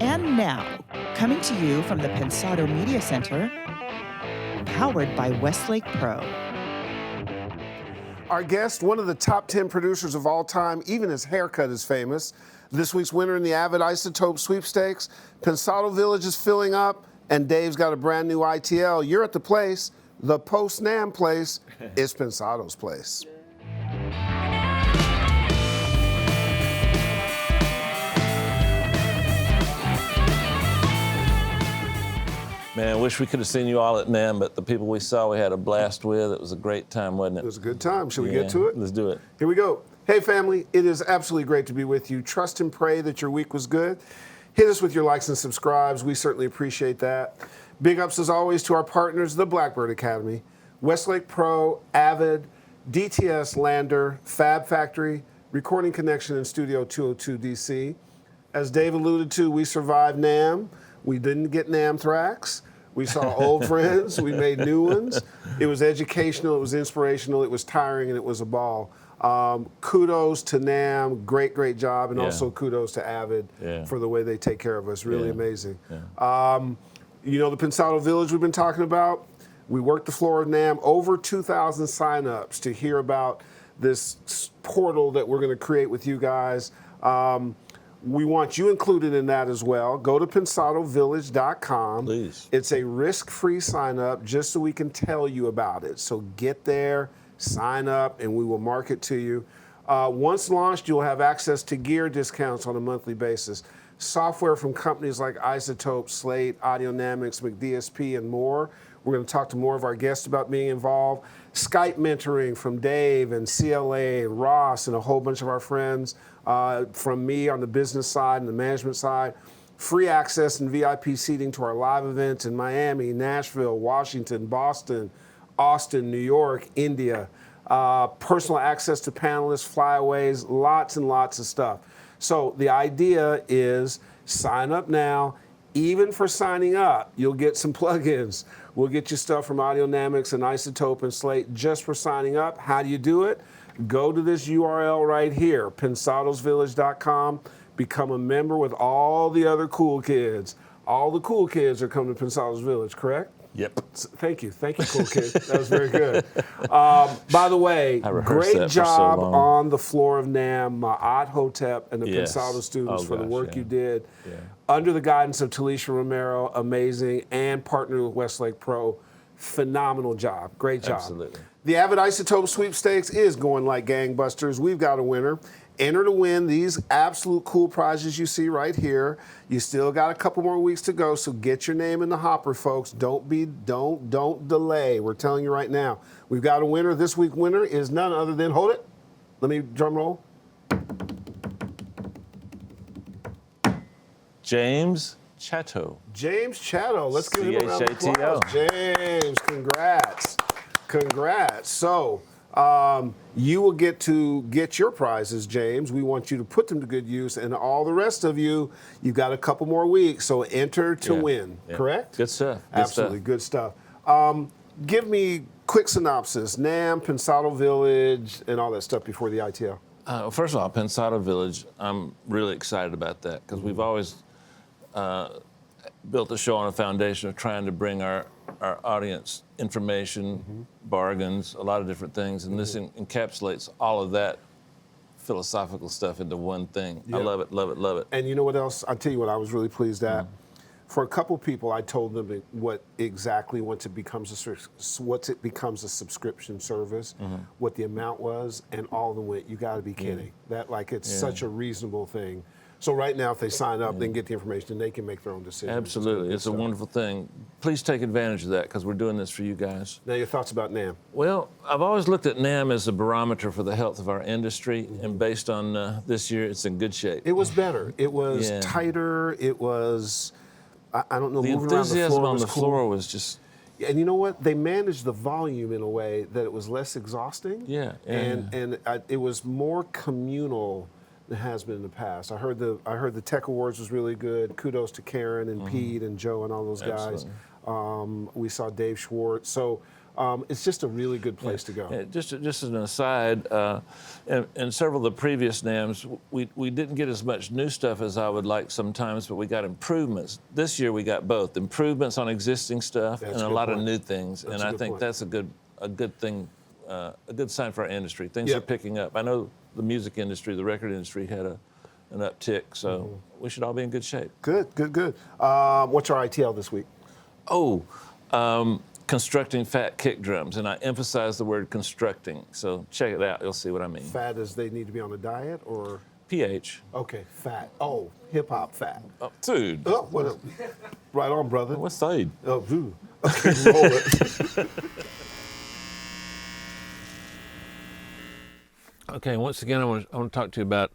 And now, coming to you from the Pensado Media Center, powered by Westlake Pro. Our guest, one of the top 10 producers of all time, even his haircut is famous. This week's winner in the Avid Isotope Sweepstakes. Pensado Village is filling up, and Dave's got a brand new ITL. You're at the place, the post-NAMM place. It's Pensado's place. Man, I wish we could have seen you all at NAMM, but the people we saw, we had a blast with. It was a great time, wasn't it? It was a good time. Should we get to it? Let's do it. Here we go. Hey, family, it is absolutely great to be with you. Trust and pray that your week was good. Hit us with your likes and subscribes. We certainly appreciate that. Big ups, as always, to our partners, the Blackbird Academy, Westlake Pro, Avid, DTS Lander, Fab Factory, Recording Connection in Studio 202 DC. As Dave alluded to, we survived NAMM. We didn't get NAMM-thrax. We saw old friends. We made new ones. It was educational. It was inspirational. It was tiring, and it was a ball. Kudos to NAMM. Great, great job. And also kudos to Avid for the way they take care of us. Really amazing. You know the Pensado Village we've been talking about? We worked the floor of NAMM. Over 2,000 signups to hear about this portal that we're going to create with you guys. We want you included in that as well. Go to pensadovillage.com. Please. It's a risk-free sign-up just so we can tell you about it. So get there, sign up, and we will market to you. Once launched, you'll have access to gear discounts on a monthly basis. Software from companies like Isotope, Slate, Audionamics, McDSP, and more. We're going to talk to more of our guests about being involved. Skype mentoring from Dave and CLA and Ross and a whole bunch of our friends. From me on the business side and the management side. Free access and VIP seating to our live events in Miami, Nashville, Washington, Boston, Austin, New York, India. Personal access to panelists, flyaways, lots and lots of stuff. So the idea is sign up now. Even for signing up, you'll get some plugins. We'll get you stuff from Audionamics and Isotope and Slate just for signing up. How do you do it? Go to this URL right here, pensadosvillage.com. Become a member with all the other cool kids. All the cool kids are coming to Pensado's Village, correct? Yep. Thank you, cool kid. That was very good. By the way, great job on the floor of NAMM, Ma'at Hotep and the Pensado students for the work you did. Under the guidance of Talisha Romero, amazing, and partnered with Westlake Pro. Phenomenal job, great job. Absolutely. The Avid Isotope Sweepstakes is going like gangbusters. We've got a winner. Enter to win these absolute cool prizes you see right here. You still got a couple more weeks to go, so get your name in the hopper, folks. Don't delay. We're telling you right now. We've got a winner. This week's winner is none other than, hold it. Let me drum roll. James Chatto. James Chatto. Let's give him a round of applause. James, congrats. Congrats. So, you will get to get your prizes, James. We want you to put them to good use, and all the rest of you, you've got a couple more weeks, so enter to win, correct? Good stuff. Absolutely, good stuff. Give me quick synopsis, NAMM, Pensado Village, and all that stuff before the ITL. First of all, Pensado Village, I'm really excited about that because we've always built the show on a foundation of trying to bring our audience information, bargains, a lot of different things, and this encapsulates all of that philosophical stuff into one thing. I love it, love it, love it. And you know what else? I'll tell you what I was really pleased at. For a couple people, I told them once it becomes a subscription service, what the amount was, and all of them went, you got to be kidding. That it's such a reasonable thing. So right now, if they sign up, they can get the information and they can make their own decisions. Absolutely, it's a wonderful thing. Please take advantage of that because we're doing this for you guys. Now your thoughts about NAMM? Well, I've always looked at NAMM as a barometer for the health of our industry, and based on this year, it's in good shape. It was better. It was tighter. It was, I don't know, the moving around the floor enthusiasm on the cool. floor was just And you know what? They managed the volume in a way that it was less exhausting. Yeah, And it was more communal than it has been in the past. I heard the Tech Awards was really good. Kudos to Karen and Pete and Joe and all those guys. We saw Dave Schwartz. So it's just a really good place to go. Yeah, just as an aside, in several of the previous NAMMs, we didn't get as much new stuff as I would like sometimes, but we got improvements. This year we got both improvements on existing stuff and a lot of new things, and I think that's a good thing, a good sign for our industry. Things are picking up. I know the music industry, the record industry had an uptick, so we should all be in good shape. Good. What's our ITL this week? Constructing fat kick drums, and I emphasize the word constructing. So check it out; you'll see what I mean. Fat as they need to be on a diet, or PH. Okay, fat. Oh, hip hop fat. Oh, dude. Oh, what up? Right on, brother. What side? Oh, dude. Okay, roll it. Okay, once again, I want to talk to you about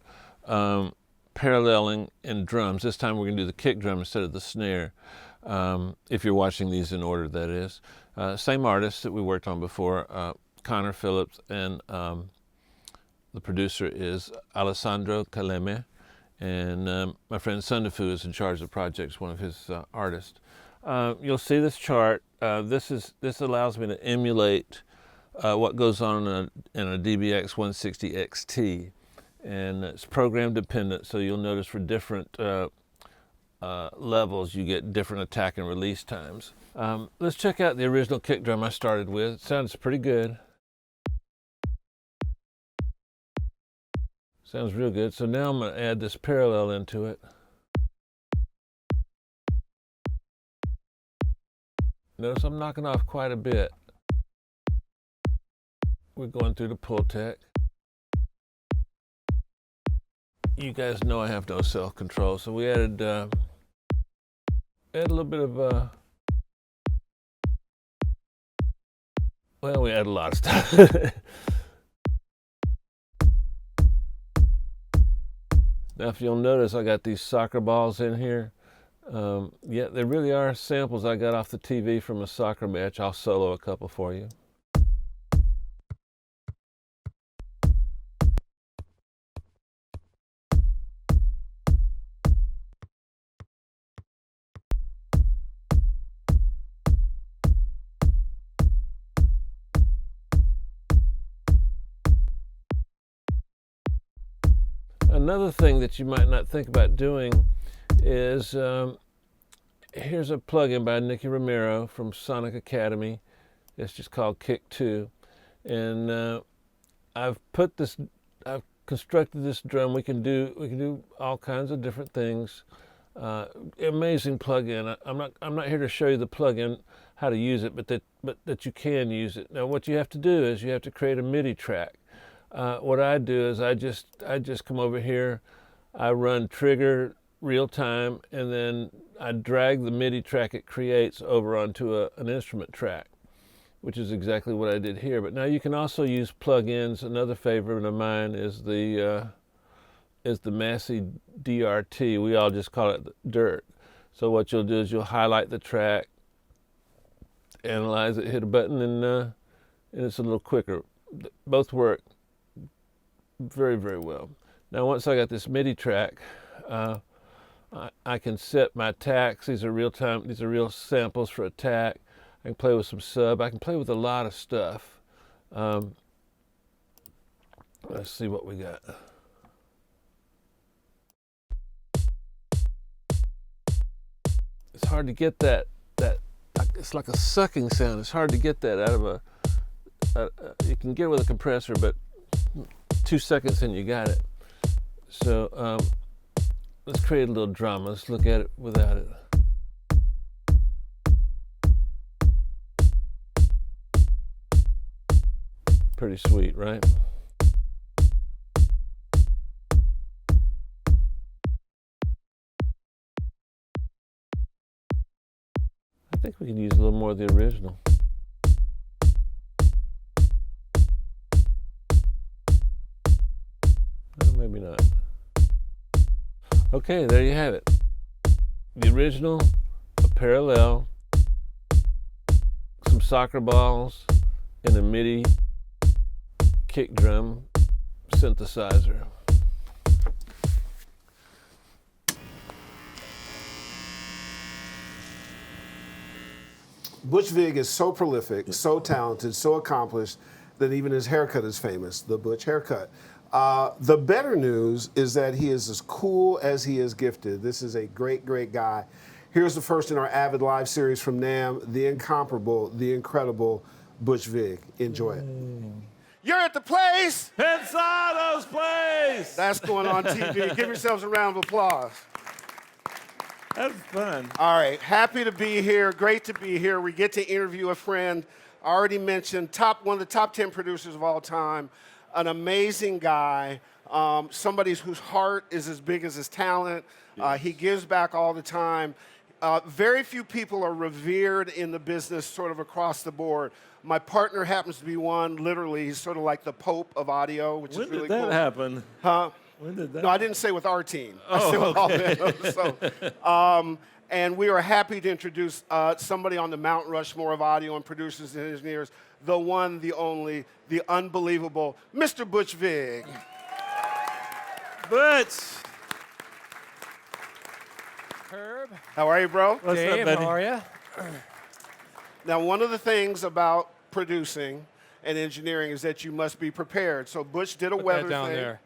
paralleling in drums. This time we're going to do the kick drum instead of the snare. If you're watching these in order, that is. Same artist that we worked on before, Connor Phillips, and the producer is Alessandro Caleme, and my friend Sundafu is in charge of the project, one of his artists. You'll see this chart. This allows me to emulate what goes on in a DBX 160 XT, and it's program dependent, so you'll notice for different levels you get different attack and release times. Let's check out the original kick drum I started with. It sounds pretty good. Sounds real good. So now I'm going to add this parallel into it. Notice I'm knocking off quite a bit. We're going through the pull tech. You guys know I have no self-control, so we added a little bit of well, we added a lot of stuff. Now, if you'll notice, I got these soccer balls in here. Yeah, they really are samples I got off the TV from a soccer match. I'll solo a couple for you. Another thing that you might not think about doing is, here's a plugin by Nicky Romero from Sonic Academy. It's just called Kick 2. And I've constructed this drum. We can do all kinds of different things. Amazing plugin. I'm not here to show you the plugin, how to use it, but that you can use it. Now what you have to do is you have to create a MIDI track. What I do is I just come over here, I run trigger real time, and then I drag the MIDI track it creates over onto an instrument track, which is exactly what I did here. But now you can also use plugins. Another favorite of mine is the Massey DRT. We all just call it Dirt. So what you'll do is you'll highlight the track, analyze it, hit a button, and it's a little quicker. Both work very, very well. Now once I got this MIDI track, I can set my attacks. These are real samples for attack. I can play with some sub. I can play with a lot of stuff. Let's see what we got. It's hard to get that it's like a sucking sound. It's hard to get that out of you can get it with a compressor, but 2 seconds and you got it. So let's create a little drama. Let's look at it without it. Pretty sweet, right? I think we could use a little more of the original. Maybe not. Okay, there you have it. The original, a parallel, some soccer balls and a MIDI kick drum synthesizer. Butch Vig is so prolific, so talented, so accomplished that even his haircut is famous, the Butch haircut. The better news is that he is as cool as he is gifted. This is a great, great guy. Here's the first in our Avid Live series from NAMM, the incomparable, the incredible Butch Vig. Enjoy it. You're at the place. Pensado's place! That's going on TV. Give yourselves a round of applause. That's fun. All right, happy to be here. Great to be here. We get to interview a friend. I already mentioned one of the top 10 producers of all time, an amazing guy, somebody whose heart is as big as his talent. He gives back all the time. Very few people are revered in the business sort of across the board. My partner happens to be one. Literally, he's sort of like the Pope of audio, which is really cool. When did that happen? Huh? When did that? No, I didn't say with our team. Oh, I said with okay. all them. And we are happy to introduce somebody on the Mount Rushmore of audio and producers and engineers, the one, the only, the unbelievable, Mr. Butch Vig. Butch! Herb. How are you, bro? What's Dave, up, buddy? how are you? Now, one of the things about producing and engineering is that you must be prepared. So Butch did a Put weather that down thing. there.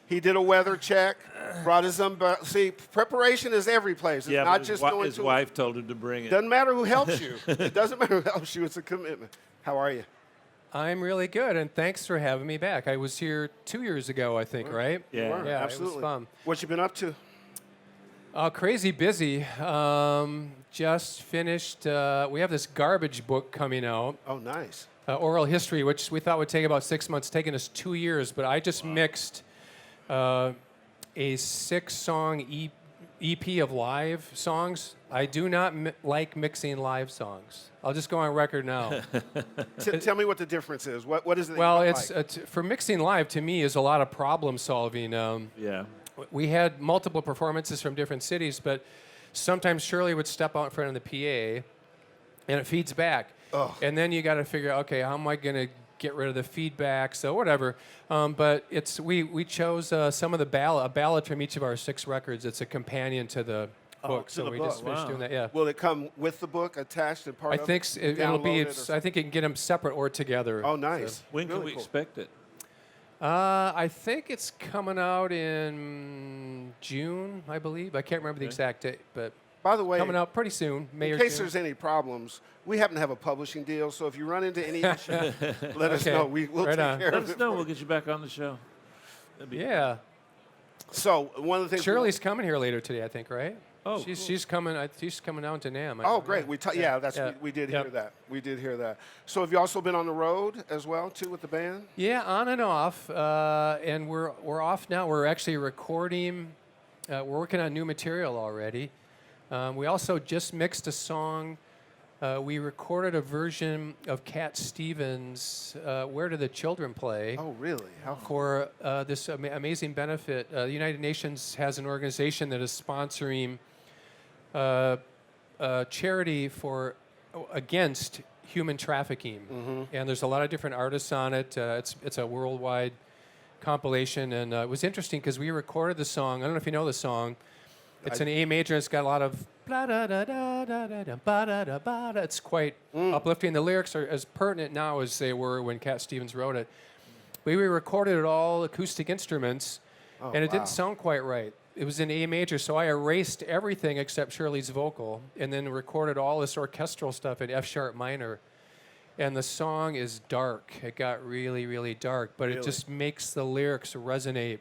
He did a weather check, brought his umbrella. See, preparation is every place. It's Yeah, not but just his going his to wife told him to bring it. Doesn't matter who helps you. It doesn't matter who helps you. It's a commitment. How are you? I'm really good, and thanks for having me back. I was here 2 years ago, I think, right? Yeah. You were, Yeah, absolutely. it was fun. What you been up to? Crazy busy. Just finished. We have this garbage book coming out, Oh, nice. Oral History, which we thought would take about 6 months, taking us 2 years. But I just mixed a 6-song EP of live songs. I do not like mixing live songs. I'll just go on record now. Tell me what the difference is. What is it? That Well, you don't it's like? for mixing live. To me, is a lot of problem solving. Yeah. We had multiple performances from different cities, but sometimes Shirley would step out in front of the PA, and it feeds back. Ugh. And then you got to figure out, okay, how am I going to get rid of the feedback? So whatever. But we chose some of the a ballad from each of our 6 records. It's a companion to the book, to so the we book, just finished wow. doing that. Yeah. Will it come with the book attached and part I of think it? it'll be. Download it or I think you can get them separate or together. Oh, nice. When can Really we cool. expect it? I think it's coming out in June, I believe. I can't remember the exact date, but By the way, coming out pretty soon, May in or case June. there's any problems, we happen to have a publishing deal, so if you run into any issue, let us Okay. know. We'll Right take on. care Let of us it. know. for We'll you. get you back on the show. That'd be Yeah. So one of the things. Shirley's coming here later today, I think, right? Oh, she's cool. she's coming. She's coming down to NAMM. Oh, great. Yeah, that's Yeah. we did Yep. hear that. We did hear that. So have you also been on the road as well too with the band? Yeah, on and off, and we're off now. We're actually recording. We're working on new material already. We also just mixed a song. We recorded a version of Cat Stevens' "Where Do the Children Play?" Oh, really? How cool. for this amazing benefit. The United Nations has an organization that is sponsoring charity for against human trafficking, and there's a lot of different artists on it. It's a worldwide compilation, and it was interesting because we recorded the song. I don't know if you know the song. It's an A major. It's got a lot of blah da da da da da da ba da da ba da. It's quite uplifting. The lyrics are as pertinent now as they were when Cat Stevens wrote it. We recorded it all acoustic instruments, and it wow. didn't sound quite right. It was in A major, so I erased everything except Shirley's vocal, and then recorded all this orchestral stuff in F sharp minor. And the song is dark. It got really, really dark, but it Really? just makes the lyrics resonate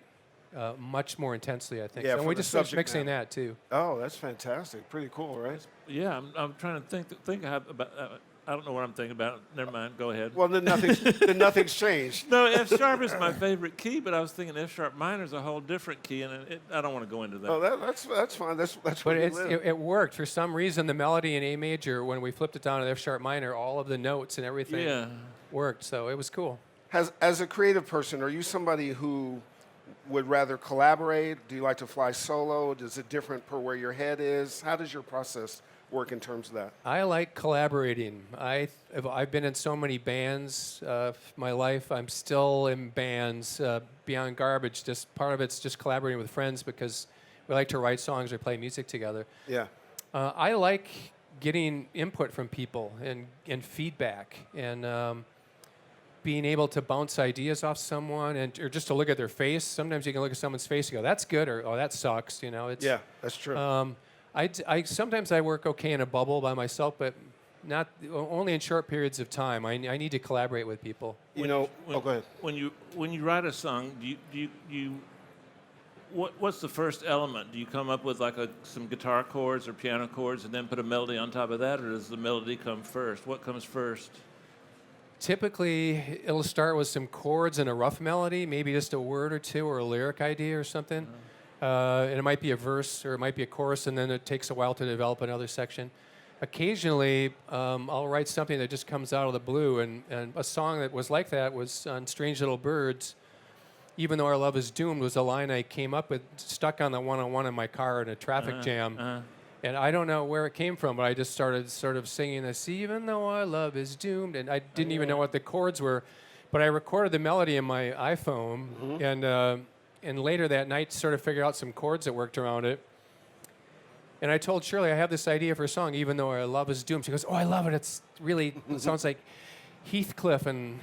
much more intensely, I think. Yeah, and for we the just finished subject mixing matter. that too. Oh, that's fantastic. Pretty cool, right? Yeah, I'm trying to think about. I don't know what I'm thinking about. Never mind. Go ahead. Well, then nothing's changed. No, F sharp is my favorite key, but I was thinking F sharp minor is a whole different key, and I don't want to go into that. Oh, that's fine. That's But where you live. it worked. For some reason, the melody in A major, when we flipped it down to F sharp minor, all of the notes and everything Yeah. worked. So it was cool. As a creative person, are you somebody who would rather collaborate? Do you like to fly solo? Is it different per where your head is? How does your process work in terms of that? I like collaborating. I've been in so many bands my life. I'm still in bands beyond garbage. Just part of it's just collaborating with friends because we like to write songs or play music together. Yeah. I like getting input from people and feedback and being able to bounce ideas off someone or just to look at their face. Sometimes you can look at someone's face and go, "That's good," or "Oh, that sucks." You know, it's Yeah, that's true. Sometimes I work okay in a bubble by myself, but not only in short periods of time. I need to collaborate with people. Go ahead. When you write a song, what's the first element? Do you come up with like some guitar chords or piano chords and then put a melody on top of that, or does the melody come first? What comes first? Typically, it'll start with some chords and a rough melody, maybe just a word or two or a lyric idea or something. And it might be a verse or it might be a chorus, and then it takes a while to develop another section. Occasionally, I'll write something that just comes out of the blue, and a song that was like that was on Strange Little Birds. Even though our love is doomed was a line I came up with, stuck on the 101 in my car in a traffic jam. And I don't know where it came from, but I just started sort of singing this, even though our love is doomed. And I didn't even know what the chords were, but I recorded the melody in my iPhone, and later that night sort of figured out some chords that worked around it. And I told Shirley, I have this idea for a song, even though our love is doomed. She goes, "Oh, I love it. It sounds like Heathcliff and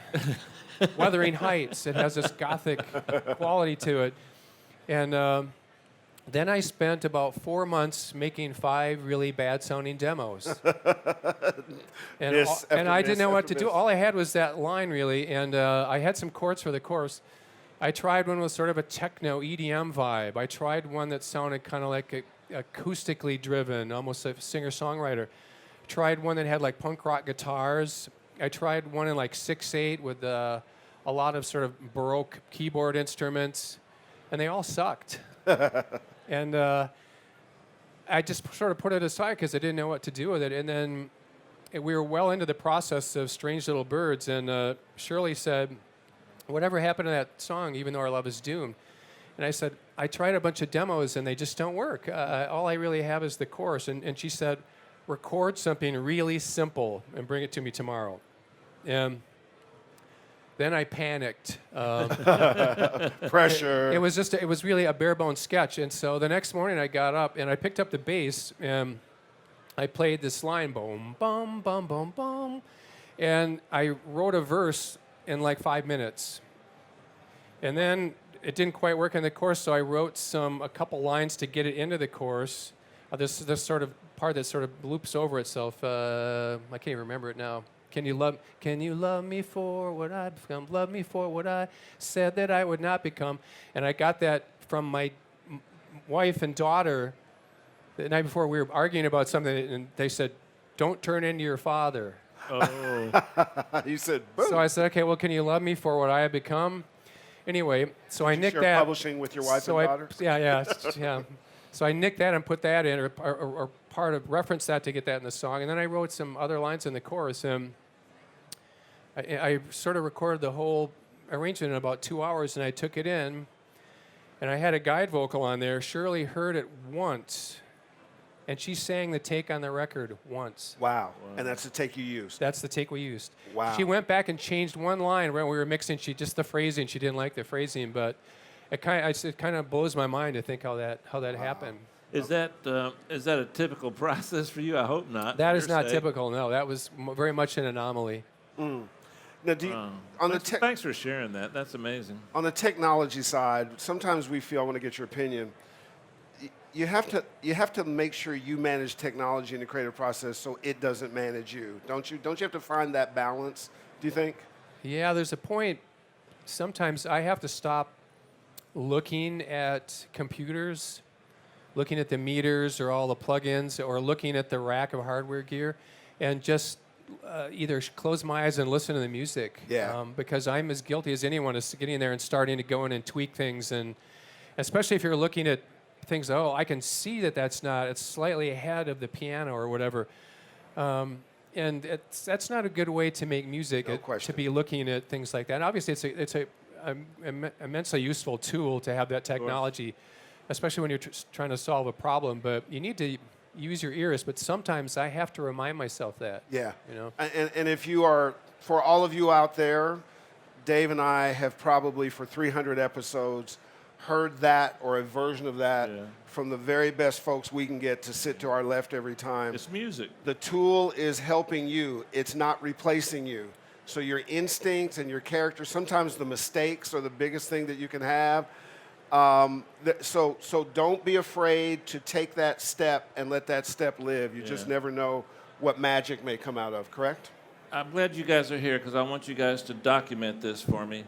Wuthering Heights. It has this gothic quality to it." And then I spent about 4 months making 5 really bad-sounding demos. and I didn't know what to do. All I had was that line, really, and I had some chords for the chorus. I tried one with sort of a techno EDM vibe. I tried one that sounded kind of like acoustically driven, almost a singer-songwriter. Tried one that had like punk rock guitars. I tried one in like 6/8 with a lot of sort of Baroque keyboard instruments, and they all sucked. And I just sort of put it aside because I didn't know what to do with it. And then we were well into the process of Strange Little Birds, and Shirley said, "Whatever happened to that song, Even Though Our Love Is Doomed?" And I said, "I tried a bunch of demos, and they just don't work. All I really have is the chorus." And she said, "Record something really simple and bring it to me tomorrow." And then I panicked. Pressure. It was really a bare bones sketch. And so the next morning I got up and I picked up the bass and I played this line, boom, bum, bum, bum, bum. And I wrote a verse in like 5 minutes. And then it didn't quite work in the chorus, so I wrote a couple lines to get it into the chorus. This sort of part that sort of loops over itself. I can't even remember it now. Can you love me for what I've become? Love me for what I said that I would not become. And I got that from my wife and daughter the night before. We were arguing about something, and they said, "Don't turn into your father." Oh. You said, boom. So I said, "Okay, well, can you love me for what I have become?" Anyway, so I nicked Share that. publishing with your wife and daughter? Yeah. So I nicked that and put that in, or part of reference that to get that in the song. And then I wrote some other lines in the chorus. And I sort of recorded the whole arrangement in about 2 hours, and I took it in. And I had a guide vocal on there. Shirley heard it once, and she sang the take on the record once. Wow. And that's the take you used. That's the take we used. Wow. She went back and changed one line when we were mixing. Just the phrasing. She didn't like the phrasing, but it kind of blows my mind to think how that happened. Is that a typical process for you? I hope not. That is not typical. No, that was very much an anomaly. Now, thanks for sharing that. That's amazing. On the technology side, sometimes we feel, I want to get your opinion, you have to make sure you manage technology in the creative process so it doesn't manage you. Don't you have to find that balance, do you think? Yeah, there's a point. Sometimes I have to stop looking at computers, looking at the meters or all the plugins, or looking at the rack of hardware gear, and just either close my eyes and listen to the music. Yeah. Because I'm as guilty as anyone as getting there and starting to go in and tweak things, and especially if you're looking at things. Oh, I can see it's slightly ahead of the piano or whatever. And that's not a good way to make music. No question. To be looking at things like that. And obviously, it's a immensely useful tool to have that technology, especially when you're trying to solve a problem. But you need to use your ears, but sometimes I have to remind myself that. Yeah. You know? And if you are, for all of you out there, Dave and I have probably for 300 episodes heard that or a version of that from the very best folks we can get to sit to our left every time. It's music. The tool is helping you. It's not replacing you. So your instincts and your character, sometimes the mistakes are the biggest thing that you can have. So don't be afraid to take that step and let that step live. You just never know what magic may come out of, correct? I'm glad you guys are here because I want you guys to document this for me.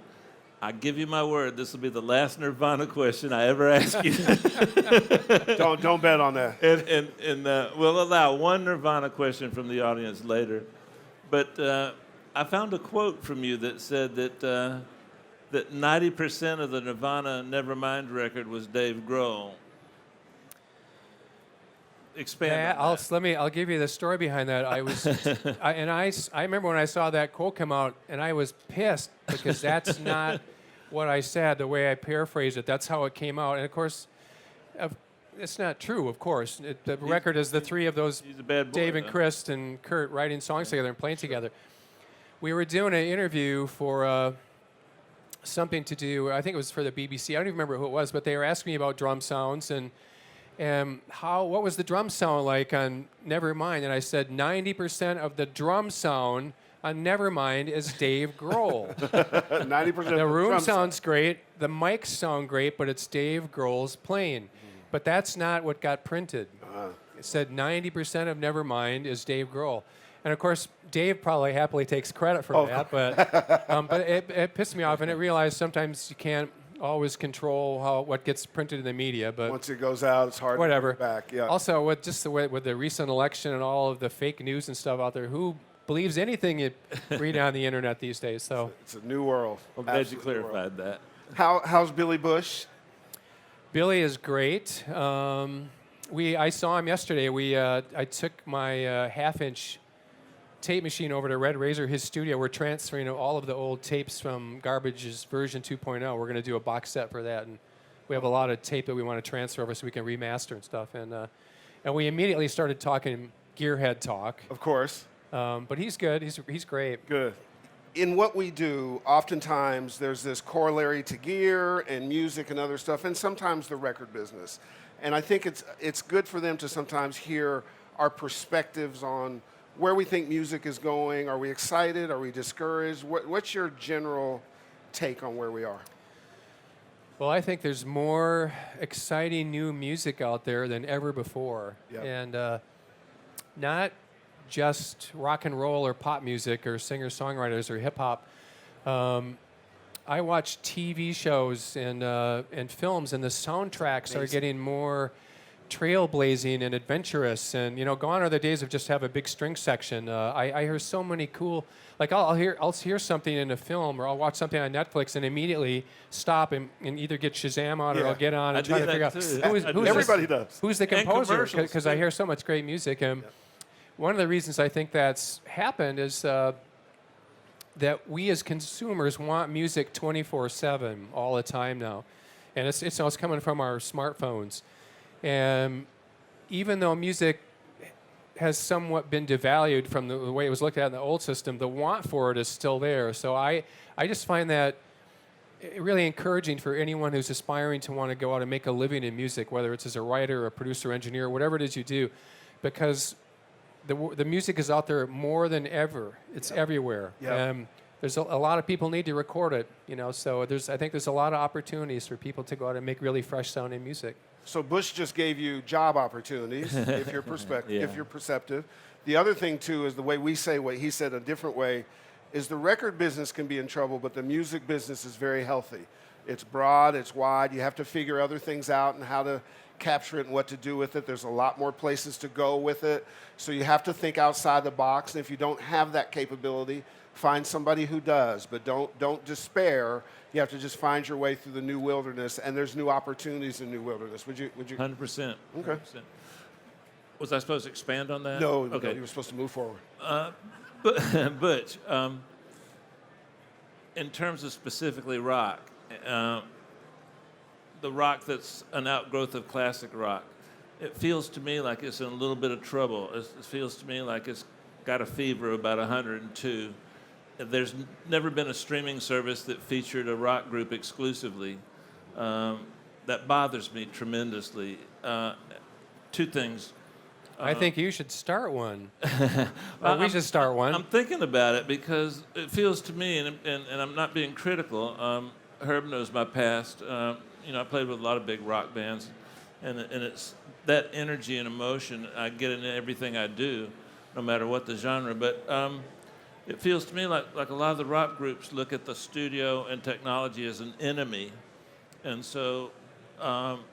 I give you my word, this will be the last Nirvana question I ever ask you. Don't bet on that. And we'll allow one Nirvana question from the audience later. But I found a quote from you that said that that 90% of the Nirvana Nevermind record was Dave Grohl. Expand on that. I'll give you the story behind that. I remember when I saw that quote come out, and I was pissed because that's not what I said. The way I paraphrased it, that's how it came out. And of course, it's not true. Of course, the record is the three of those, He's a bad boy, Dave and though. Chris and Kurt, writing songs together and playing together. We were doing an interview for something to do. I think it was for the BBC. I don't even remember who it was, but they were asking me about drum sounds and what was the drum sound like on Nevermind? And I said 90% of the drum sound on Nevermind is Dave Grohl. 90% The room drums. sounds great, the mics sound great, but it's Dave Grohl's playing. But that's not what got printed. It said 90% of Nevermind is Dave Grohl. And of course, Dave probably happily takes credit for that, but it pissed me off, and I realized sometimes you can't always control what gets printed in the media, but Once it goes out, it's hard whatever. to bring it back. Yeah. Also, with the recent election and all of the fake news and stuff out there, who believes anything you read on the internet these days? So It's a new world. I'm glad you Absolute new world. clarified that. How's Billy Bush? Billy is great. I saw him yesterday. I took my half-inch tape machine over to Red Razor, his studio. We're transferring all of the old tapes from Garbage's version 2.0. We're going to do a box set for that, and we have a lot of tape that we want to transfer over so we can remaster and stuff. And we immediately started talking gearhead talk. Of course. But he's good. He's great. Good. In what we do, oftentimes there's this corollary to gear and music and other stuff, and sometimes the record business. And I think it's good for them to sometimes hear our perspectives on where we think music is going. Are we excited? Are we discouraged? What's your general take on where we are? Well, I think there's more exciting new music out there than ever before. Yep. And not just rock and roll or pop music or singer-songwriters or hip-hop. I watch TV shows and films, and the soundtracks are getting more trailblazing and adventurous. And gone are the days of just have a big string section. I hear so many cool. Like I'll hear something in a film, or I'll watch something on Netflix and immediately stop and either get Shazam out, or I'll get on and try to figure out who's Everybody does. who's the composer, commercials, because I too. hear so much great music. And one of the reasons I think that's happened is that we as consumers want music 24/7 all the time now, and it's coming from our smartphones. And even though music has somewhat been devalued from the way it was looked at in the old system, the want for it is still there. So I just find that really encouraging for anyone who's aspiring to want to go out and make a living in music, whether it's as a writer, a producer, engineer, whatever it is you do, because the music is out there more than ever. It's everywhere. Yep. There's a lot of people need to record it, so I think there's a lot of opportunities for people to go out and make really fresh sounding music. So Bush just gave you job opportunities if you're if you're perceptive. The other thing too is the way we say what he said a different way is the record business can be in trouble, but the music business is very healthy. It's broad, it's wide. You have to figure other things out and how to capture it and what to do with it. There's a lot more places to go with it. So you have to think outside the box. And if you don't have that capability, find somebody who does. But don't despair. You have to just find your way through the new wilderness, and there's new opportunities in new wilderness. Would you? 100%. Okay. 100%. Was I supposed to expand on that? No, Okay. no, you were supposed to move forward. Butch, in terms of specifically rock, the rock that's an outgrowth of classic rock, it feels to me like it's in a little bit of trouble. It feels to me like it's got a fever of about 102. There's never been a streaming service that featured a rock group exclusively. That bothers me tremendously. Two things. I think you should start one. Or we should start one. I'm thinking about it because it feels to me, and I'm not being critical. Herb knows my past. I played with a lot of big rock bands, and it's that energy and emotion I get in everything I do, no matter what the genre. But it feels to me like a lot of the rock groups look at the studio and technology as an enemy, and so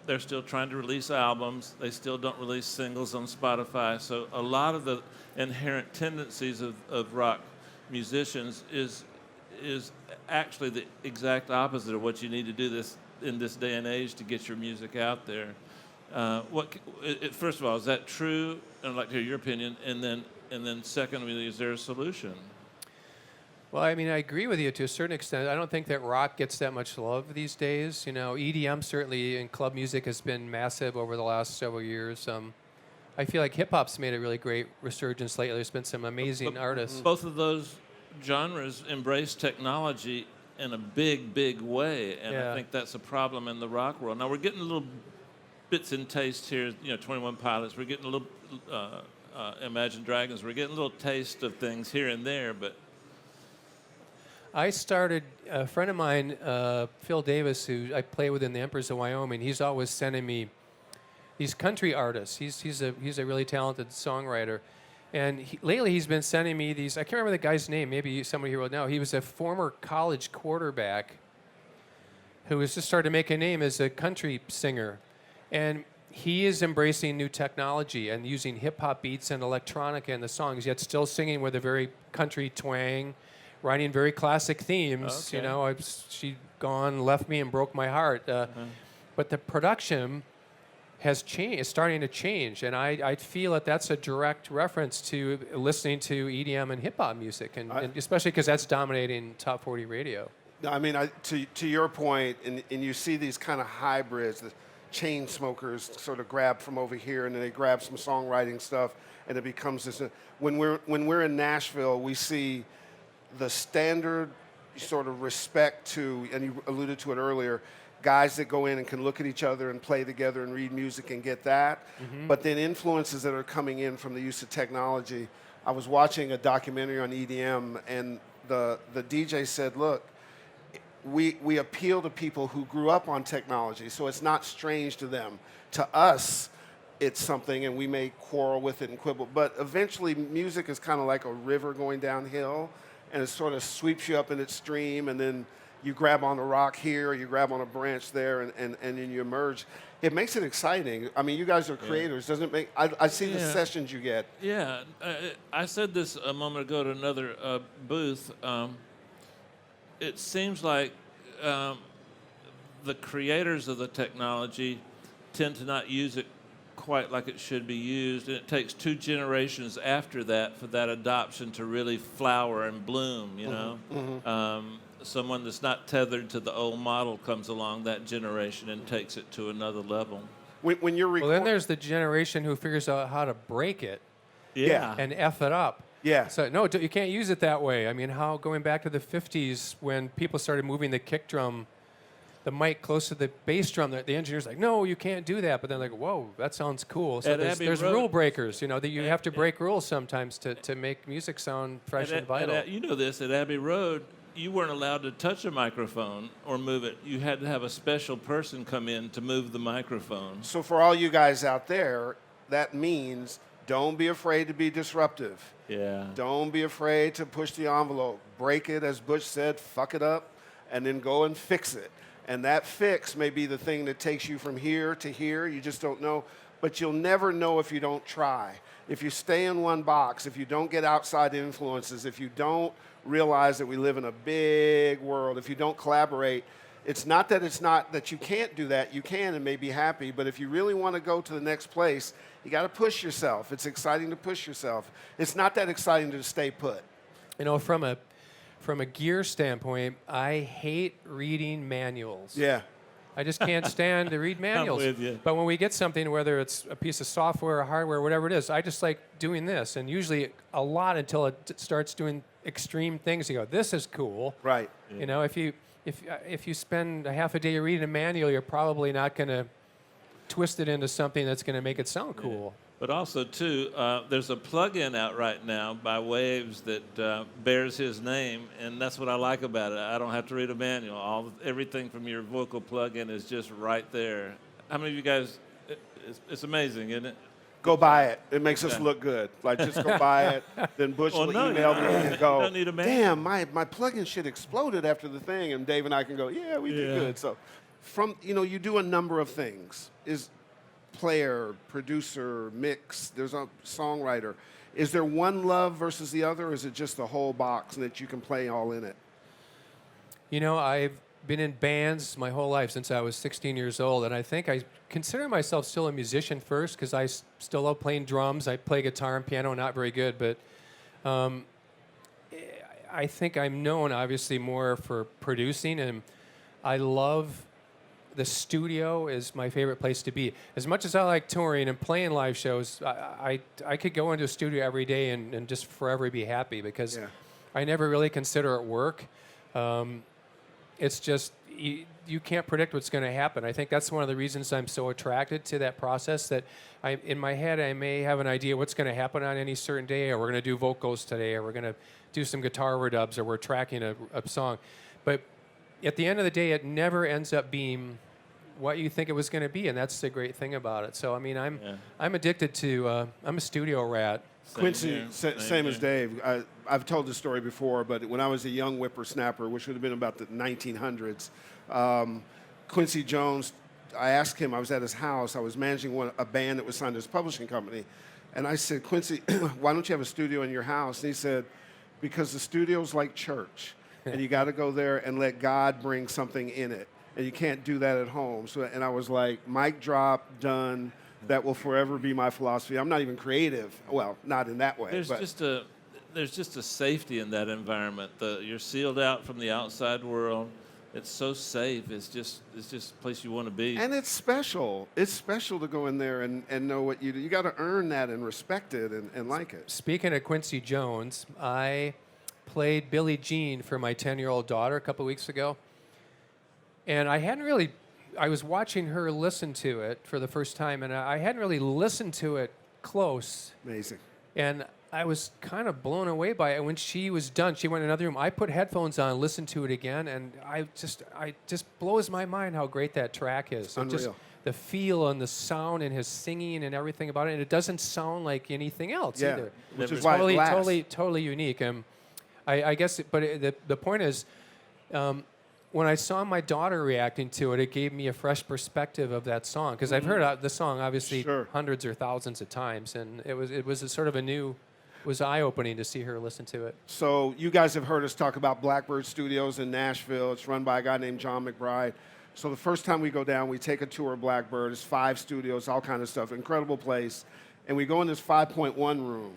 they're still trying to release albums. They still don't release singles on Spotify. So a lot of the inherent tendencies of rock musicians is actually the exact opposite of what you need to do this in this day and age to get your music out there. First of all, is that true? I'd like to hear your opinion. And then secondly, is there a solution? Well, I mean, I agree with you to a certain extent. I don't think that rock gets that much love these days. EDM certainly in club music has been massive over the last several years. I feel like hip-hop's made a really great resurgence lately. There's been some amazing artists. Both of those genres embrace technology in a big, big way, and I think that's a problem in the rock world. Now, we're getting little bits and tastes here, 21 Pilots. We're getting a little Imagine Dragons. We're getting a little taste of things here and there, but I started, a friend of mine, Phil Davis, who I play with in the Emperors of Wyoming, he's always sending me these country artists. He's a really talented songwriter. And lately he's been sending me these, I can't remember the guy's name, maybe somebody here will know. He was a former college quarterback who has just started to make a name as a country singer. And he is embracing new technology and using hip-hop beats and electronica in the songs, yet still singing with a very country twang, writing very classic themes. Okay. She gone, left me, and broke my heart. But the production has changed. It's starting to change, and I feel that that's a direct reference to listening to EDM and hip hop music, and especially because that's dominating top 40 radio. I mean, to your point, and you see these kind of hybrids, the chain smokers sort of grab from over here, and then they grab some songwriting stuff, and it becomes this. When we're in Nashville, we see the standard sort of respect to, and you alluded to it earlier, guys that go in and can look at each other and play together and read music and get that. Mm-hmm. But then influences that are coming in from the use of technology. I was watching a documentary on EDM, and the DJ said, look, we appeal to people who grew up on technology, so it's not strange to them. To us, it's something, and we may quarrel with it and quibble, but eventually music is kind of like a river going downhill, and it sort of sweeps you up in its stream, and then you grab on a rock here, or you grab on a branch there, and then you emerge. It makes it exciting. I mean, you guys are creators. Doesn't it make? I see the sessions you get. Yeah, I said this a moment ago to another booth. It seems like the creators of the technology tend to not use it quite like it should be used, and it takes 2 generations after that for that adoption to really flower and bloom, you know? Mm-hmm. Someone that's not tethered to the old model comes along that generation and takes it to another level. When you're well, then there's the generation who figures out how to break it and F it up. Yeah. So, no, you can't use it that way. I mean, going back to the 50s when people started moving the kick drum, the mic close to the bass drum, the engineer's like, no, you can't do that. But then like, whoa, that sounds cool. So there's rule breakers, that you have to break rules sometimes to make music sound fresh and vital. You know this, at Abbey Road, you weren't allowed to touch a microphone or move it. You had to have a special person come in to move the microphone. So for all you guys out there, that means don't be afraid to be disruptive. Yeah. Don't be afraid to push the envelope. Break it, as Butch said, fuck it up, and then go and fix it. And that fix may be the thing that takes you from here to here. You just don't know. But you'll never know if you don't try. If you stay in one box, if you don't get outside influences, if you don't realize that we live in a big world, if you don't collaborate, it's not that you can't do that. You can and may be happy, but if you really want to go to the next place, you got to push yourself. It's exciting to push yourself. It's not that exciting to stay put. From a gear standpoint, I hate reading manuals. Yeah. I just can't stand to read manuals. with you. But when we get something, whether it's a piece of software or hardware, whatever it is, I just like doing this. And usually a lot until it starts doing extreme things. You go, this is cool. Right. You know, if you spend a half a day reading a manual, you're probably not going to twist it into something that's going to make it sound cool. But also, too, there's a plug-in out right now by Waves that bears his name, and that's what I like about it. I don't have to read a manual. Everything from your vocal plug-in is just right there. How many of you guys, it's amazing, isn't it? Go buy it. It makes us look good. Like, just go buy it. Then Butch will email me and go, you don't need a manual. damn, my plug-in shit exploded after the thing. And Dave and I can go, yeah, we did good. So you do a number of things. Is player, producer, mix, there's a songwriter. Is there one love versus the other, or is it just the whole box and that you can play all in it? You know, I've been in bands my whole life since I was 16 years old, and I think I consider myself still a musician first because I still love playing drums. I play guitar and piano, not very good, but I think I'm known obviously more for producing, and I love the studio is my favorite place to be. As much as I like touring and playing live shows, I could go into a studio every day and just forever be happy because I never really consider it work. It's just, you can't predict what's going to happen. I think that's one of the reasons I'm so attracted to that process, that in my head I may have an idea what's going to happen on any certain day, or we're going to do vocals today, or we're going to do some guitar overdubs, or we're tracking a song. But at the end of the day, it never ends up being what you think it was going to be, and that's the great thing about it. So, I mean, I'm addicted to, I'm a studio rat. Quincy, same as Dave. I've told this story before, but when I was a young whippersnapper, which would have been about the 1900s, Quincy Jones, I asked him, I was at his house, I was managing a band that was signed to his publishing company, and I said, Quincy, why don't you have a studio in your house? And he said, because the studio's like church, and you got to go there and let God bring something in it. And you can't do that at home. So, and I was like, mic drop, done. That will forever be my philosophy. I'm not even creative. Well, not in that way. There's just a safety in that environment. You're sealed out from the outside world. It's so safe. It's just a place you want to be. And it's special. It's special to go in there and know what you do. You got to earn that and respect it and like it. Speaking of Quincy Jones, I played Billie Jean for my 10-year-old daughter a couple weeks ago. And I was watching her listen to it for the first time, and I hadn't really listened to it close. Amazing. And I was kind of blown away by it. When she was done, she went in another room. I put headphones on, listened to it again, and I just blows my mind how great that track is. Unreal. Just the feel and the sound and his singing and everything about it. And it doesn't sound like anything else either. Which is totally, why it lasts. totally unique. I guess, the point is, when I saw my daughter reacting to it, it gave me a fresh perspective of that song, because I've heard the song obviously hundreds or thousands of times, and it was a sort of was eye-opening to see her listen to it. So you guys have heard us talk about Blackbird Studios in Nashville. It's run by a guy named John McBride. So the first time we go down, we take a tour of Blackbird. It's 5 studios, all kind of stuff, incredible place. And we go in this 5.1 room,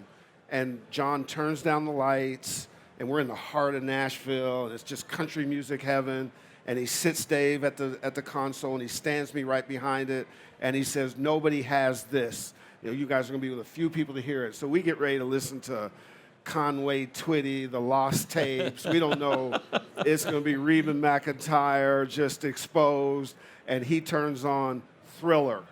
and John turns down the lights, and we're in the heart of Nashville, and it's just country music heaven. And he sits Dave at the console, and he stands me right behind it, and he says, nobody has this. You guys are going to be with a few people to hear it. So we get ready to listen to Conway Twitty, the Lost Tapes. We don't know. It's going to be Reba McEntire, just exposed. And he turns on Thriller,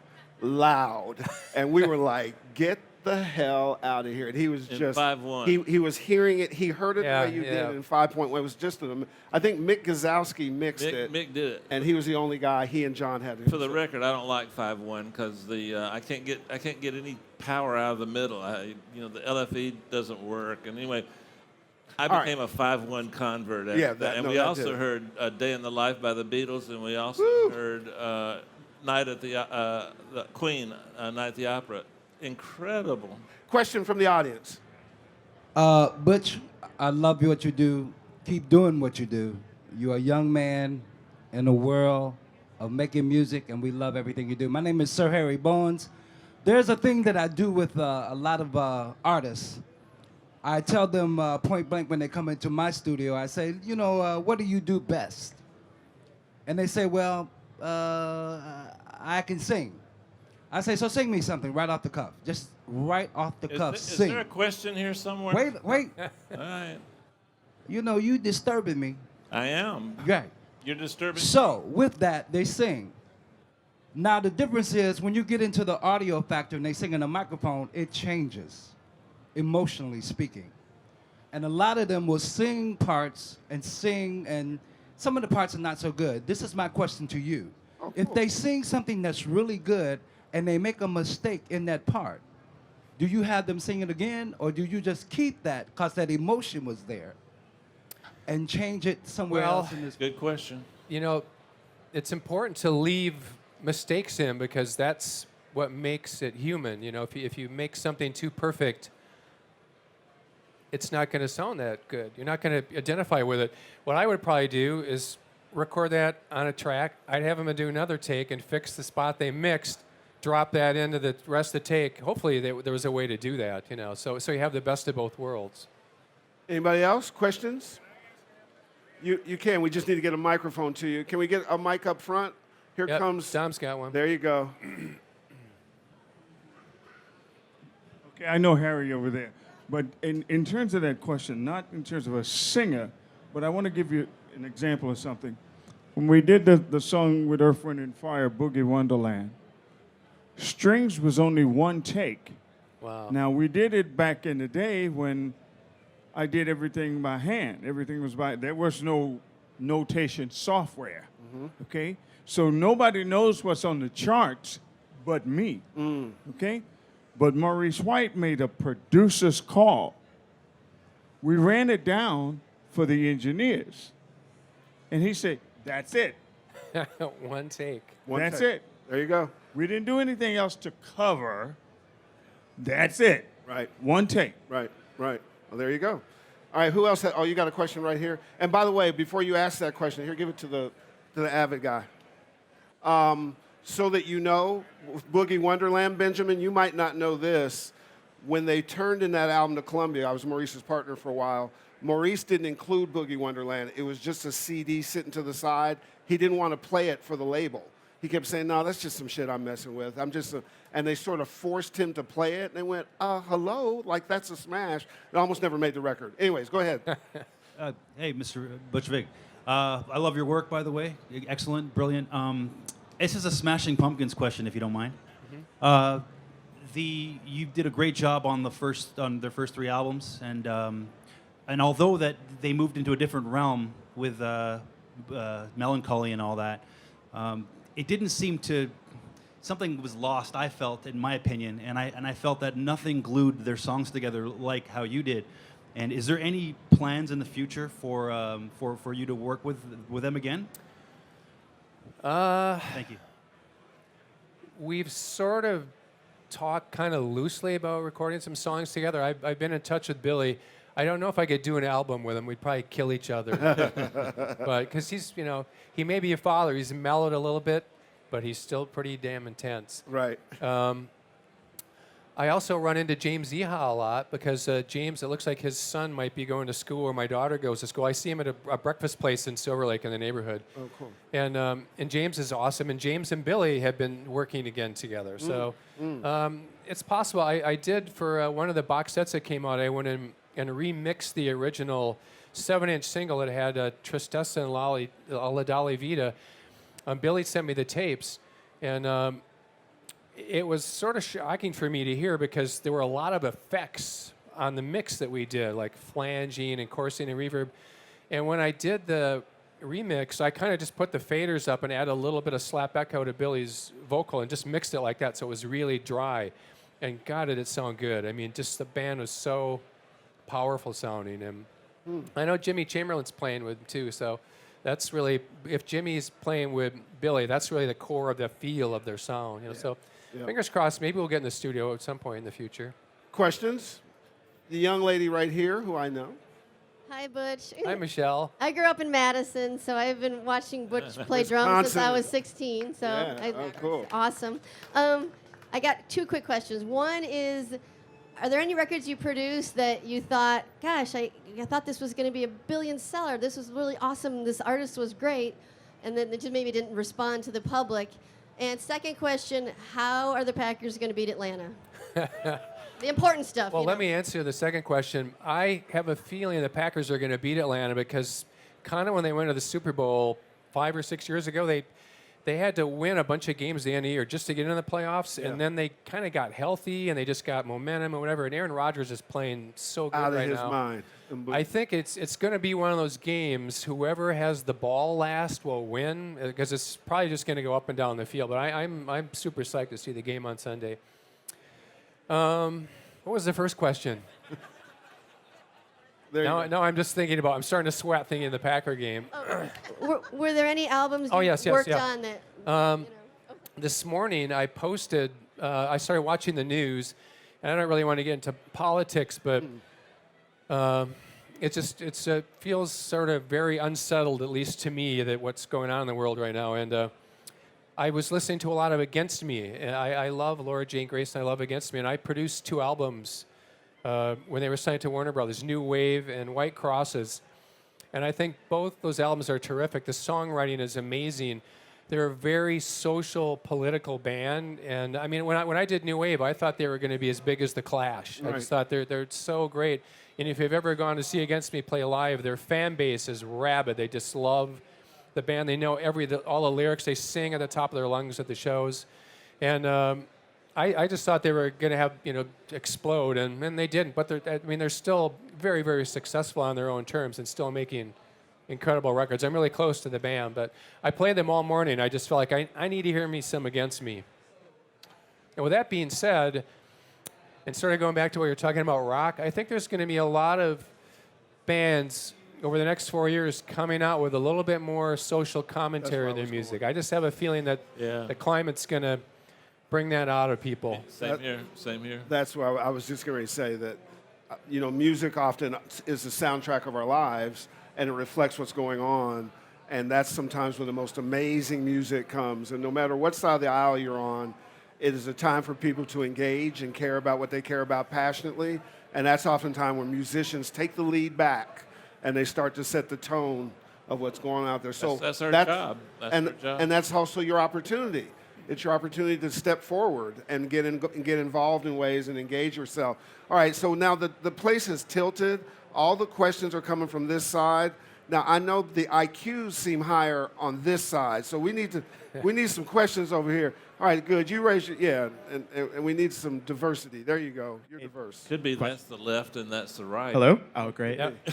loud. And we were like, get the hell out of here. And he was just 5-1. He was hearing it. He heard it the way you did in 5.1. It was just I think Mick Gazowski mixed it. Mick did it. And he was the only guy. He and John had it. For the record, I don't like 5-1 because I can't get any power out of the middle. The LFE doesn't work. And anyway, I became a 5-1 convert after that. And we also heard "A Day in the Life" by the Beatles, and we also heard "Night at the Queen," "Night at the Opera." Incredible. Question from the audience. Butch, I love what you do. Keep doing what you do. You're a young man in a world of making music, and we love everything you do. My name is Sir Harry Bones. There's a thing that I do with a lot of artists. I tell them point blank when they come into my studio, I say, what do you do best? And they say, well, I can sing. I say, so sing me something right off the cuff. Just right off the cuff, Is sing. there a question here somewhere? Wait. All right. You know, you disturbing me. I am. Right. You're disturbing. So, with that, they sing. Now, the difference is when you get into the audio factor and they sing in a microphone, it changes, emotionally speaking. And a lot of them will sing parts and sing, and some of the parts are not so good. This is my question to you. Oh, If cool. they sing something that's really good and they make a mistake in that part, do you have them sing it again, or do you just keep that because that emotion was there and change it somewhere Well, else in this? Good question. You know, it's important to leave mistakes in because that's what makes it human. You know, if you make something too perfect, it's not going to sound that good. You're not going to identify with it. What I would probably do is record that on a track. I'd have them do another take and fix the spot they mixed, drop that into the rest of the take. Hopefully there was a way to do that, you know, so you have the best of both worlds. Anybody else? Questions? You can. We just need to get a microphone to you. Can we get a mic up front? Here Yep, comes. Dom's got one. There you go. Okay, I know Harry over there. But in terms of that question, not in terms of a singer, but I want to give you an example of something. When we did the song with Earth, Wind, and Fire, Boogie Wonderland, strings was only one take. Wow. Now, we did it back in the day when I did everything by hand. Everything was there was no notation software, okay? So nobody knows what's on the charts but me, okay? But Maurice White made a producer's call. We ran it down for the engineers. And he said, that's it. One take. That's take. it. There you go. We didn't do anything else to cover. That's it. Right. One take. Right. Well, there you go. All right. Who else? Oh, you got a question right here. And by the way, before you ask that question, here, give it to the Avid guy. So that you know, Boogie Wonderland, Benjamin, you might not know this. When they turned in that album to Columbia, I was Maurice's partner for a while. Maurice didn't include Boogie Wonderland. It was just a CD sitting to the side. He didn't want to play it for the label. He kept saying, no, that's just some shit I'm messing with. And they sort of forced him to play it. And they went, hello? Like, that's a smash. It almost never made the record. Anyways, go ahead. Hey, Mr. Butch Vig. I love your work, by the way. Excellent, brilliant. This is a Smashing Pumpkins question, if you don't mind. You did a great job on their first 3 albums, and although that they moved into a different realm with melancholy and all that, it didn't seem to. Something was lost. I felt, in my opinion, and I felt that nothing glued their songs together like how you did. And is there any plans in the future for you to work with them again? Thank you. We've sort of talked kind of loosely about recording some songs together. I've been in touch with Billy. I don't know if I could do an album with him. We'd probably kill each other. But because he's, he may be a father. He's mellowed a little bit, but he's still pretty damn intense. Right. I also run into James Eha a lot because James, it looks like his son might be going to school where my daughter goes to school. I see him at a breakfast place in Silver Lake in the neighborhood. Oh, cool. And James is awesome. And James and Billy have been working again together. So it's possible. I did for one of the box sets that came out, I went in and remixed the original 7-inch single that had Tristessa and La Dolly Vita. Billy sent me the tapes. And it was sort of shocking for me to hear because there were a lot of effects on the mix that we did, like flanging and chorusing and reverb. And when I did the remix, I kind of just put the faders up and added a little bit of slap echo to Billy's vocal and just mixed it like that so it was really dry. And God, did it sound good. I mean, just the band was so powerful sounding. And I know Jimmy Chamberlain's playing with him too, so that's really, if Jimmy's playing with Billy, that's really the core of the feel of their sound. So. Yeah. Fingers crossed, maybe we'll get in the studio at some point in the future. Questions? The young lady right here, who I know. Hi, Butch. Hi, Michelle. I grew up in Madison, so I've been watching Butch play drums since I Wisconsin. was 16. So Yeah. Cool. Awesome. I got 2 quick questions. One is, are there any records you produced that you thought, gosh, I thought this was going to be a billion seller. This was really awesome. This artist was great. and then they just maybe didn't respond to the public? And second question, how are the Packers going to beat Atlanta? The important stuff. Well, you let know. me answer the second question. I have a feeling the Packers are going to beat Atlanta because kind of when they went to the Super Bowl 5 or 6 years ago, they had to win a bunch of games at the end of the year just to get into the playoffs, and then they kind of got healthy and they just got momentum and whatever. And Aaron Rodgers is playing so good Out of right his now. mind. I think it's going to be one of those games. Whoever has the ball last will win because it's probably just going to go up and down the field. But I'm super psyched to see the game on Sunday. What was the first question? Now I'm just thinking about. I'm starting to sweat thinking of the Packer game. Were there any albums you yes, worked yeah. on that? This morning I posted. I started watching the news, and I don't really want to get into politics, but it feels sort of very unsettled, at least to me, that what's going on in the world right now. And I was listening to a lot of Against Me. And I love Laura Jane Grace, and I love Against Me. And I produced 2 albums when they were signed to Warner Brothers, New Wave and White Crosses. And I think both those albums are terrific. The songwriting is amazing. They're a very social, political band. And I mean, when I did New Wave, I thought they were going to be as big as The Clash. Right. I just thought they're so great. And if you've ever gone to see Against Me play live, their fan base is rabid. They just love the band. They know all the lyrics. They sing at the top of their lungs at the shows. And I just thought they were going to have, explode, and they didn't. But they're still very, very successful on their own terms and still making incredible records. I'm really close to the band, but I played them all morning. I just felt like I need to hear me some Against Me. And with that being said, and sort of going back to what you're talking about rock, I think there's going to be a lot of bands over the next 4 years coming out with a little bit more social commentary in their music. I just have a feeling that the climate's going to bring that out of people. Same here. That's why I was just going to say that, music often is the soundtrack of our lives, and it reflects what's going on. And that's sometimes when the most amazing music comes. And no matter what side of the aisle you're on, it is a time for people to engage and care about what they care about passionately. And that's oftentimes when musicians take the lead back and they start to set the tone of what's going on out there. So that's our job. And that's also your opportunity. It's your opportunity to step forward and get involved in ways and engage yourself. All right, so now the place is tilted. All the questions are coming from this side. Now, I know the IQs seem higher on this side, so we need some questions over here. All right, good. You raise your, and we need some diversity. There you go. You're diverse. Could be that's the left and that's the right. Hello? Oh, great. Yep.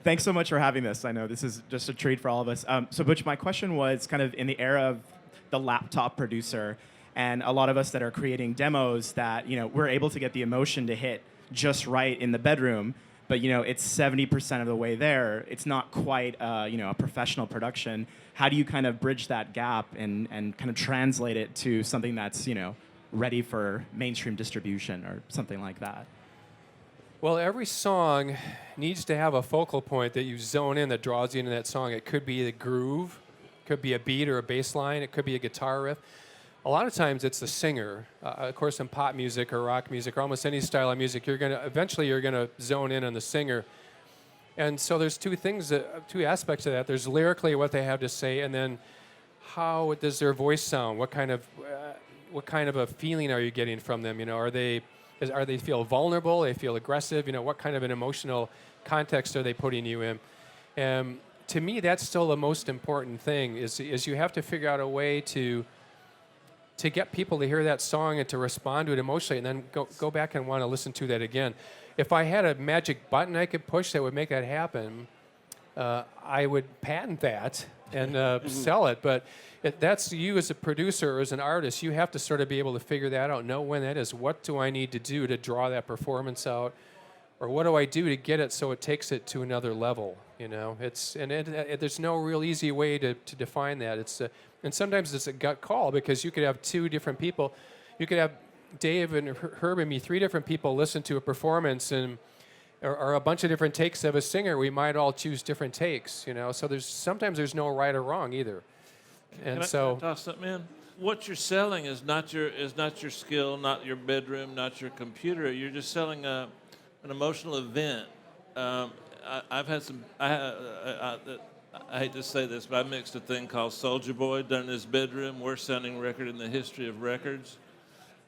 Thanks so much for having this. I know this is just a treat for all of us. So, Butch, my question was kind of in the era of the laptop producer and a lot of us that are creating demos that, we're able to get the emotion to hit just right in the bedroom, but, it's 70% of the way there. It's not quite, a professional production. How do you kind of bridge that gap and kind of translate it to something that's, ready for mainstream distribution or something like that? Well, every song needs to have a focal point that you zone in that draws you into that song. It could be the groove, could be a beat or a bass line, it could be a guitar riff. A lot of times it's the singer. Of course, in pop music or rock music or almost any style of music, you're gonna zone in on the singer. And so there's two aspects of that. There's lyrically what they have to say, and then how does their voice sound? What kind of a feeling are you getting from them? Are they feel vulnerable? They feel aggressive? What kind of an emotional context are they putting you in? To me, that's still the most important thing. Is you have to figure out a way to get people to hear that song and to respond to it emotionally, and then go back and want to listen to that again. If I had a magic button I could push that would make that happen, I would patent that and sell it. But that's you as a producer or as an artist. You have to sort of be able to figure that out, know when that is. What do I need to do to draw that performance out? Or what do I do to get it so it takes it to another level? There's no real easy way to define that. And sometimes it's a gut call because you could have 2 different people. You could have Dave and Herb and me, 3 different people listen to a performance or a bunch of different takes of a singer. We might all choose different takes, So sometimes there's no right or wrong either. And Can I toss something in? What you're selling is not your skill, not your bedroom, not your computer. You're just selling an emotional event. I've had some. I hate to say this, but I mixed a thing called Soldier Boy, done in his bedroom, worst sounding record in the history of records.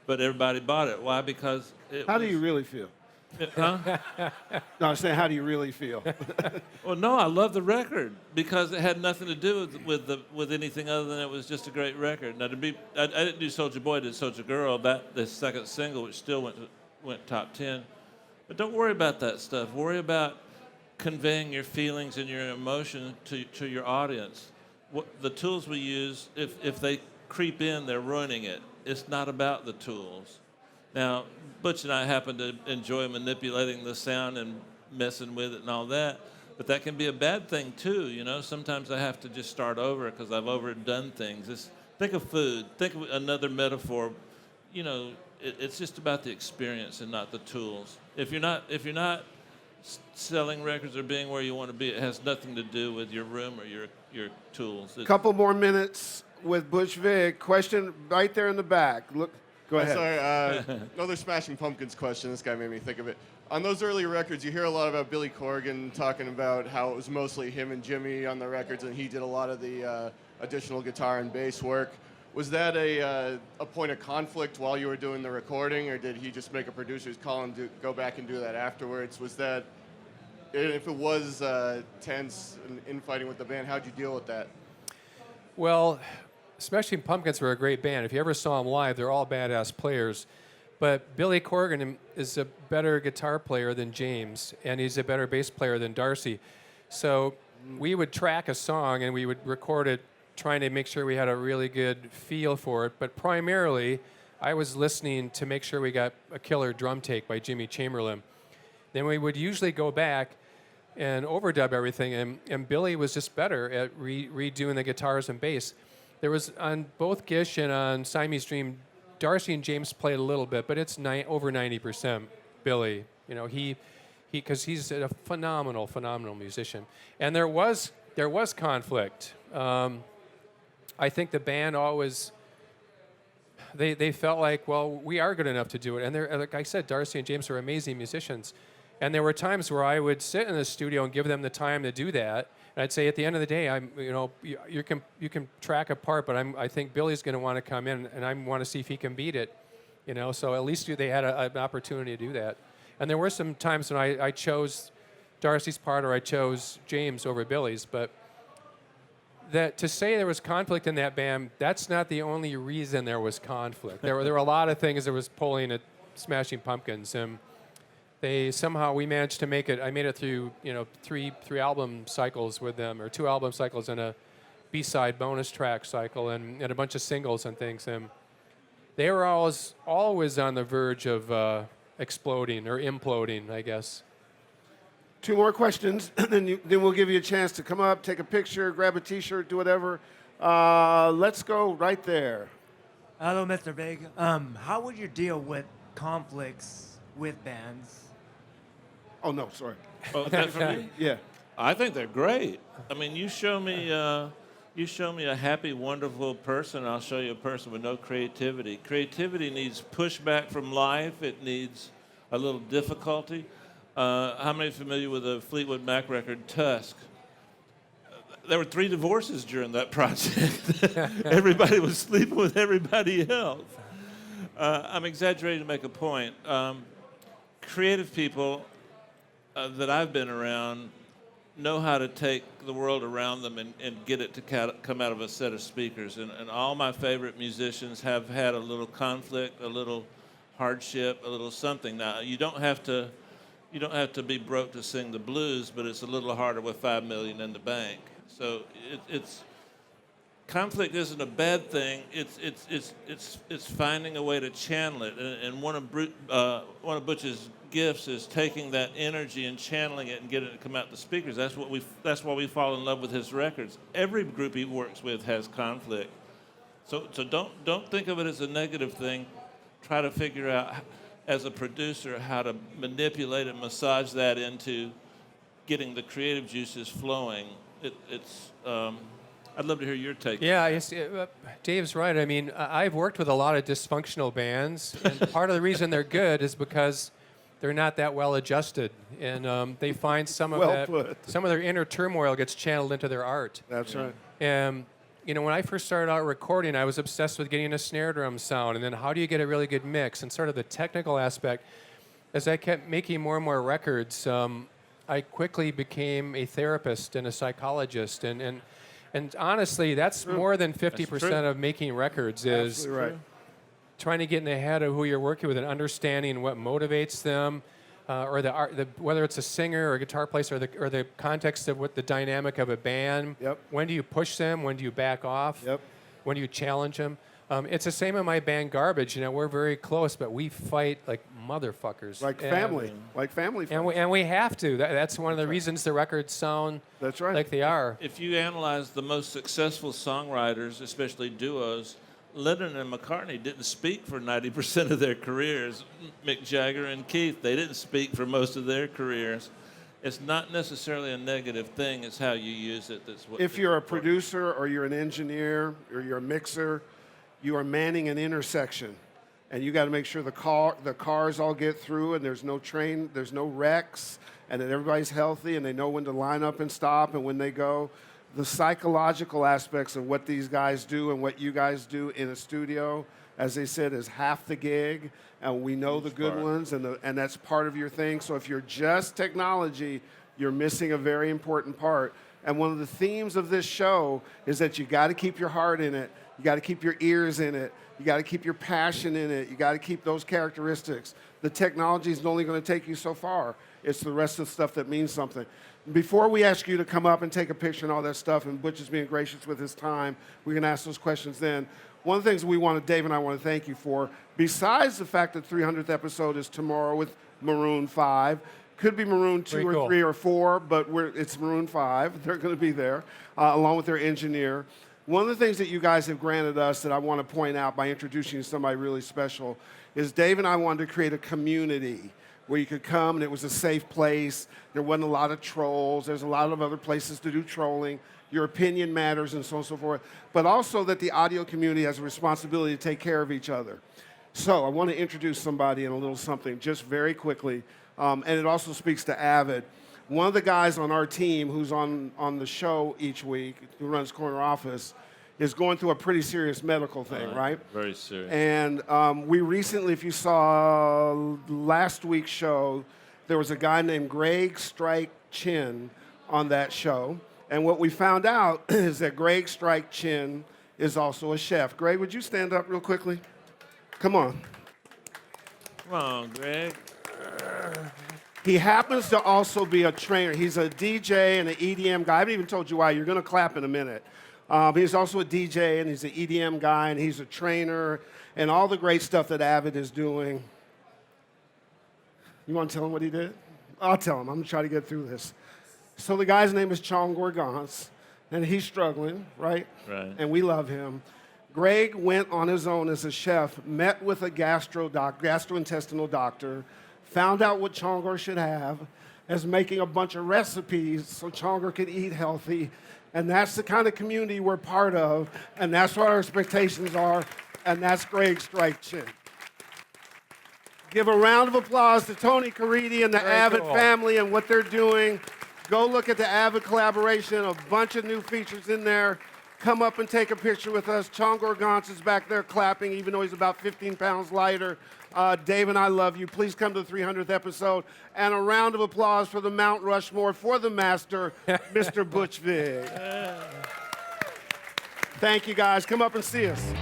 But everybody bought it. Why? Because How do you really feel? Huh? No, I'm saying, how do you really feel? Well, no, I love the record because it had nothing to do with anything other than it was just a great record. Now, I didn't do Soldier Boy, I did Soldier Girl, the second single, which still went top 10. But don't worry about that stuff. Worry about conveying your feelings and your emotion to your audience. The tools we use, if they creep in, they're ruining it. It's not about the tools. Now, Butch and I happen to enjoy manipulating the sound and messing with it and all that, but that can be a bad thing too, you know? Sometimes I have to just start over because I've overdone things. Think of food. Think of another metaphor. You know, it's just about the experience and not the tools. If you're not selling records or being where you want to be, it has nothing to do with your room or your tools. Couple more minutes with Butch Vig. Question right there in the back. Look, go ahead. Sorry, another Smashing Pumpkins question. This guy made me think of it. On those early records, you hear a lot about Billy Corgan talking about how it was mostly him and Jimmy on the records, and he did a lot of the additional guitar and bass work. Was that a point of conflict while you were doing the recording, or did he just make a producer's call and go back and do that afterwards? Was that, if it was tense and infighting with the band, how'd you deal with that? Well, Smashing Pumpkins were a great band. If you ever saw them live, they're all badass players. But Billy Corgan is a better guitar player than James, and he's a better bass player than Darcy. So we would track a song and we would record it, trying to make sure we had a really good feel for it. But primarily, I was listening to make sure we got a killer drum take by Jimmy Chamberlain. Then we would usually go back and overdub everything, and Billy was just better at redoing the guitars and bass. There was, on both Gish and on Siamese Dream, Darcy and James played a little bit, but it's over 90% Billy. You know, because he's a phenomenal musician. And there was conflict. I think the band always, they felt like, well, we are good enough to do it. And like I said, Darcy and James are amazing musicians. And there were times where I would sit in the studio and give them the time to do that. And I'd say, at the end of the day, you can track a part, but I think Billy's going to want to come in, and I want to see if he can beat it. You know, so at least they had an opportunity to do that. And there were some times when I chose Darcy's part or I chose James over Billy's, but that to say there was conflict in that band, that's not the only reason there was conflict. There were a lot of things that was pulling at Smashing Pumpkins, and we managed to make it. I made it through three album cycles with them, or 2 album cycles and a B-side bonus track cycle, and a bunch of singles and things. And they were always on the verge of exploding or imploding, I guess. 2 more questions, then we'll give you a chance to come up, take a picture, grab a T-shirt, do whatever. Let's go right there. Hello, Mr. Vig. How would you deal with conflicts with bands? Oh, no, sorry. Oh, that for me? Yeah. I think they're great. I mean, you show me a happy, wonderful person, I'll show you a person with no creativity. Creativity needs pushback from life. It needs a little difficulty. How many are familiar with the Fleetwood Mac record, Tusk? There were 3 divorces during that project. Everybody was sleeping with everybody else. I'm exaggerating to make a point. Creative people that I've been around know how to take the world around them and get it to come out of a set of speakers. And all my favorite musicians have had a little conflict, a little hardship, a little something. Now, you don't have to be broke to sing the blues, but it's a little harder with $5 million in the bank. So conflict isn't a bad thing. It's finding a way to channel it. And one of Butch's gifts is taking that energy and channeling it and getting it to come out the speakers. That's why we fall in love with his records. Every group he works with has conflict. So don't think of it as a negative thing. Try to figure out, as a producer, how to manipulate and massage that into getting the creative juices flowing. I'd love to hear your take. Yeah, Dave's right. I mean, I've worked with a lot of dysfunctional bands, and part of the reason they're good is because they're not that well adjusted, and they find some of Well that, put. some of their inner turmoil gets channeled into their art. That's right. And you know, when I first started out recording, I was obsessed with getting a snare drum sound, and then how do you get a really good mix, and sort of the technical aspect. As I kept making more and more records, I quickly became a therapist and a psychologist, and honestly, that's more than 50% of making records is Absolutely right. trying to get in the head of who you're working with and understanding what motivates them, or the art, whether it's a singer or a guitar player, or the context of what the dynamic of a band. Yep. When do you push them? When do you back off? Yep. When do you challenge them? It's the same in my band Garbage. You know, we're very close, but we fight like motherfuckers. Like And- family. Like family. And we have to. That's one of the reasons the records sound That's right. like they are. If you analyze the most successful songwriters, especially duos, Lennon and McCartney didn't speak for 90% of their careers. Mick Jagger and Keith, they didn't speak for most of their careers. It's not necessarily a negative thing. It's how you use it. That's what. If you're a producer or you're an engineer or you're a mixer, you are manning an intersection. And you got to make sure the cars all get through and there's no train, there's no wrecks, and that everybody's healthy and they know when to line up and stop and when they go. The psychological aspects of what these guys do and what you guys do in a studio, as they said, is half the gig, and we know the good ones, and that's part of your thing. So if you're just technology, you're missing a very important part. And one of the themes of this show is that you got to keep your heart in it, you got to keep your ears in it, you got to keep your passion in it, you got to keep those characteristics. The technology is only going to take you so far. It's the rest of the stuff that means something. Before we ask you to come up and take a picture and all that stuff, and Butch is being gracious with his time, we can ask those questions then. One of the things Dave and I want to thank you for, besides the fact that the 300th episode is tomorrow with Maroon 5, could be Maroon 2 or 3 or 4, but it's Maroon 5. They're going to be there, along with their engineer. One of the things that you guys have granted us that I want to point out by introducing you to somebody really special is Dave and I wanted to create a community where you could come and it was a safe place. There wasn't a lot of trolls. There's a lot of other places to do trolling. Your opinion matters and so on and so forth. But also that the audio community has a responsibility to take care of each other. So I want to introduce somebody in a little something just very quickly. And it also speaks to Avid. One of the guys on our team who's on the show each week, who runs Corner Office, is going through a pretty serious medical thing, right? Very serious. And we recently, if you saw last week's show, there was a guy named Greg Strike Chin on that show. And what we found out is that Greg Strike Chin is also a chef. Greg, would you stand up real quickly? Come on. Come on, Greg. He happens to also be a trainer. He's a DJ and an EDM guy. I haven't even told you why. You're going to clap in a minute. He's also a DJ, and he's an EDM guy, and he's a trainer, and all the great stuff that Avid is doing. You want to tell him what he did? I'll tell him. I'm going to try to get through this. So the guy's name is Chong Gorgons, and he's struggling, right? Right. And we love him. Greg went on his own as a chef, met with a gastrointestinal doctor, found out what Chongor should have, is making a bunch of recipes so Chongor could eat healthy. And that's the kind of community we're part of, and that's what our expectations are, and that's Greg Strike Chin. Give a round of applause to Tony Caridi and the Avid family and what they're doing. Go look at the Avid collaboration, a bunch of new features in there. Come up and take a picture with us. Chongor Gons is back there clapping, even though he's about 15 pounds lighter. Dave and I love you. Please come to the 300th episode. And a round of applause for the Mount Rushmore for the master, Mr. Butch Vig. Thank you, guys. Come up and see us.